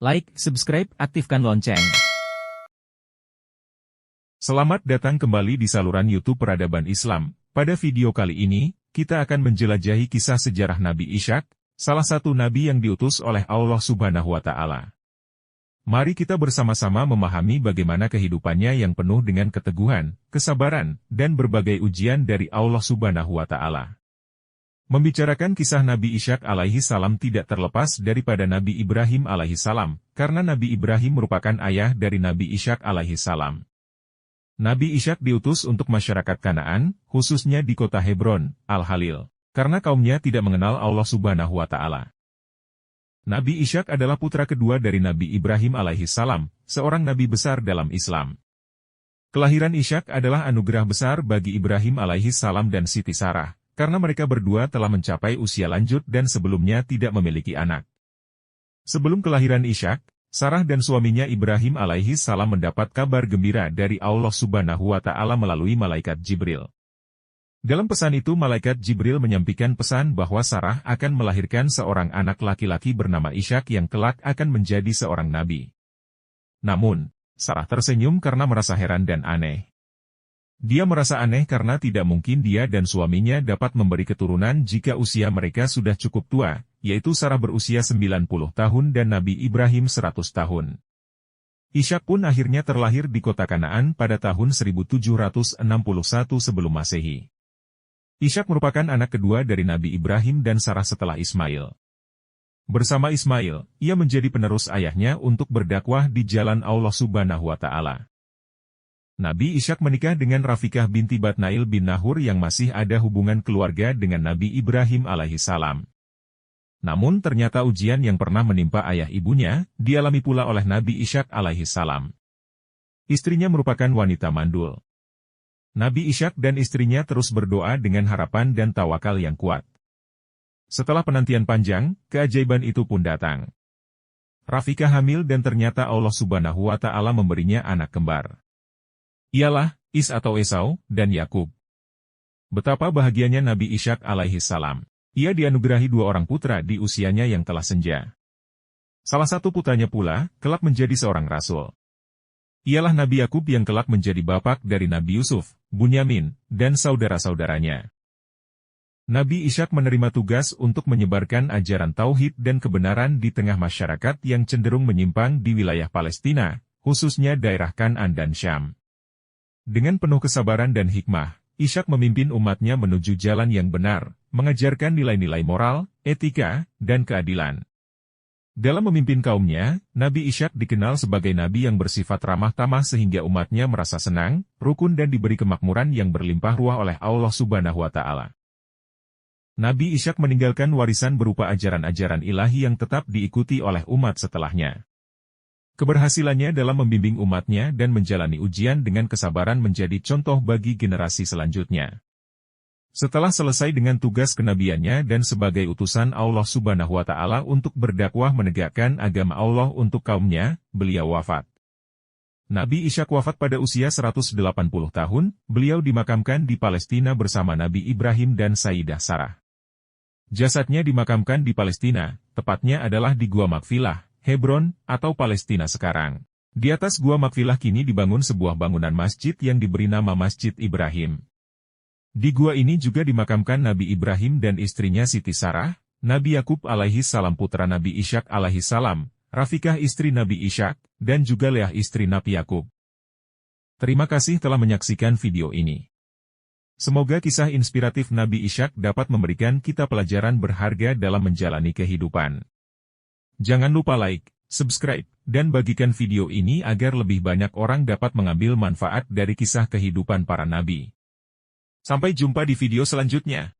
like, subscribe, aktifkan lonceng. Selamat datang kembali di saluran YouTube Peradaban Islam. Pada video kali ini, kita akan menjelajahi kisah sejarah Nabi Ishaq, salah satu nabi yang diutus oleh Allah Subhanahu wa Ta'ala. Mari kita bersama-sama memahami bagaimana kehidupannya yang penuh dengan keteguhan, kesabaran, dan berbagai ujian dari Allah Subhanahu wa Ta'ala. Membicarakan kisah Nabi Ishaq alaihi salam tidak terlepas daripada Nabi Ibrahim alaihi salam, karena Nabi Ibrahim merupakan ayah dari Nabi Ishaq alaihi salam. Nabi Ishaq diutus untuk masyarakat Kanaan, khususnya di kota Hebron, Al-Halil, karena kaumnya tidak mengenal Allah Subhanahu wa Ta'ala. Nabi Ishaq adalah putra kedua dari Nabi Ibrahim alaihi salam, seorang nabi besar dalam Islam. Kelahiran Ishaq adalah anugerah besar bagi Ibrahim alaihi salam dan Siti Sarah, karena mereka berdua telah mencapai usia lanjut dan sebelumnya tidak memiliki anak. Sebelum kelahiran Ishaq, Sarah dan suaminya Ibrahim alaihi salam mendapat kabar gembira dari Allah Subhanahu wa Ta'ala melalui malaikat Jibril. Dalam pesan itu malaikat Jibril menyampaikan pesan bahwa Sarah akan melahirkan seorang anak laki-laki bernama Ishaq yang kelak akan menjadi seorang nabi. Namun, Sarah tersenyum karena merasa heran dan aneh. Dia merasa aneh karena tidak mungkin dia dan suaminya dapat memberi keturunan jika usia mereka sudah cukup tua, yaitu Sarah berusia 90 tahun dan Nabi Ibrahim 100 tahun. Ishaq pun akhirnya terlahir di kota Kanaan pada tahun 1761 sebelum Masehi. Ishaq merupakan anak kedua dari Nabi Ibrahim dan Sarah setelah Ismail. Bersama Ismail, ia menjadi penerus ayahnya untuk berdakwah di jalan Allah Subhanahu wa Ta'ala. Nabi Ishaq menikah dengan Rafikah binti Batnail bin Nahur yang masih ada hubungan keluarga dengan Nabi Ibrahim alaihi salam. Namun ternyata ujian yang pernah menimpa ayah ibunya, dialami pula oleh Nabi Ishaq alaihi salam. Istrinya merupakan wanita mandul. Nabi Ishaq dan istrinya terus berdoa dengan harapan dan tawakal yang kuat. Setelah penantian panjang, keajaiban itu pun datang. Rafikah hamil dan ternyata Allah Subhanahu wa Ta'ala memberinya anak kembar. Ialah, Is atau Esau, dan Yakub. Betapa bahagianya Nabi Ishaq alaihi salam. Ia dianugerahi dua orang putra di usianya yang telah senja. Salah satu putranya pula, kelak menjadi seorang rasul. Ialah Nabi Yakub yang kelak menjadi bapak dari Nabi Yusuf, Bunyamin, dan saudara-saudaranya. Nabi Ishaq menerima tugas untuk menyebarkan ajaran tauhid dan kebenaran di tengah masyarakat yang cenderung menyimpang di wilayah Palestina, khususnya daerah Kanaan dan Syam. Dengan penuh kesabaran dan hikmah, Ishaq memimpin umatnya menuju jalan yang benar, mengajarkan nilai-nilai moral, etika, dan keadilan. Dalam memimpin kaumnya, Nabi Ishaq dikenal sebagai nabi yang bersifat ramah tamah sehingga umatnya merasa senang, rukun dan diberi kemakmuran yang berlimpah ruah oleh Allah Subhanahu wa Ta'ala. Nabi Ishaq meninggalkan warisan berupa ajaran-ajaran ilahi yang tetap diikuti oleh umat setelahnya. Keberhasilannya dalam membimbing umatnya dan menjalani ujian dengan kesabaran menjadi contoh bagi generasi selanjutnya. Setelah selesai dengan tugas kenabiannya dan sebagai utusan Allah Subhanahu wa Ta'ala untuk berdakwah menegakkan agama Allah untuk kaumnya, beliau wafat. Nabi Ishaq wafat pada usia 180 tahun, beliau dimakamkan di Palestina bersama Nabi Ibrahim dan Sayyidah Sarah. Jasadnya dimakamkan di Palestina, tepatnya adalah di Gua Makfilah, Hebron, atau Palestina sekarang. Di atas Gua Makfilah kini dibangun sebuah bangunan masjid yang diberi nama Masjid Ibrahim. Di gua ini juga dimakamkan Nabi Ibrahim dan istrinya Siti Sarah, Nabi Yakub alaihi salam putra Nabi Ishaq alaihi salam, Rafikah istri Nabi Ishaq, dan juga Leah istri Nabi Yakub. Terima kasih telah menyaksikan video ini. Semoga kisah inspiratif Nabi Ishaq dapat memberikan kita pelajaran berharga dalam menjalani kehidupan. Jangan lupa like, subscribe, dan bagikan video ini agar lebih banyak orang dapat mengambil manfaat dari kisah kehidupan para nabi. Sampai jumpa di video selanjutnya.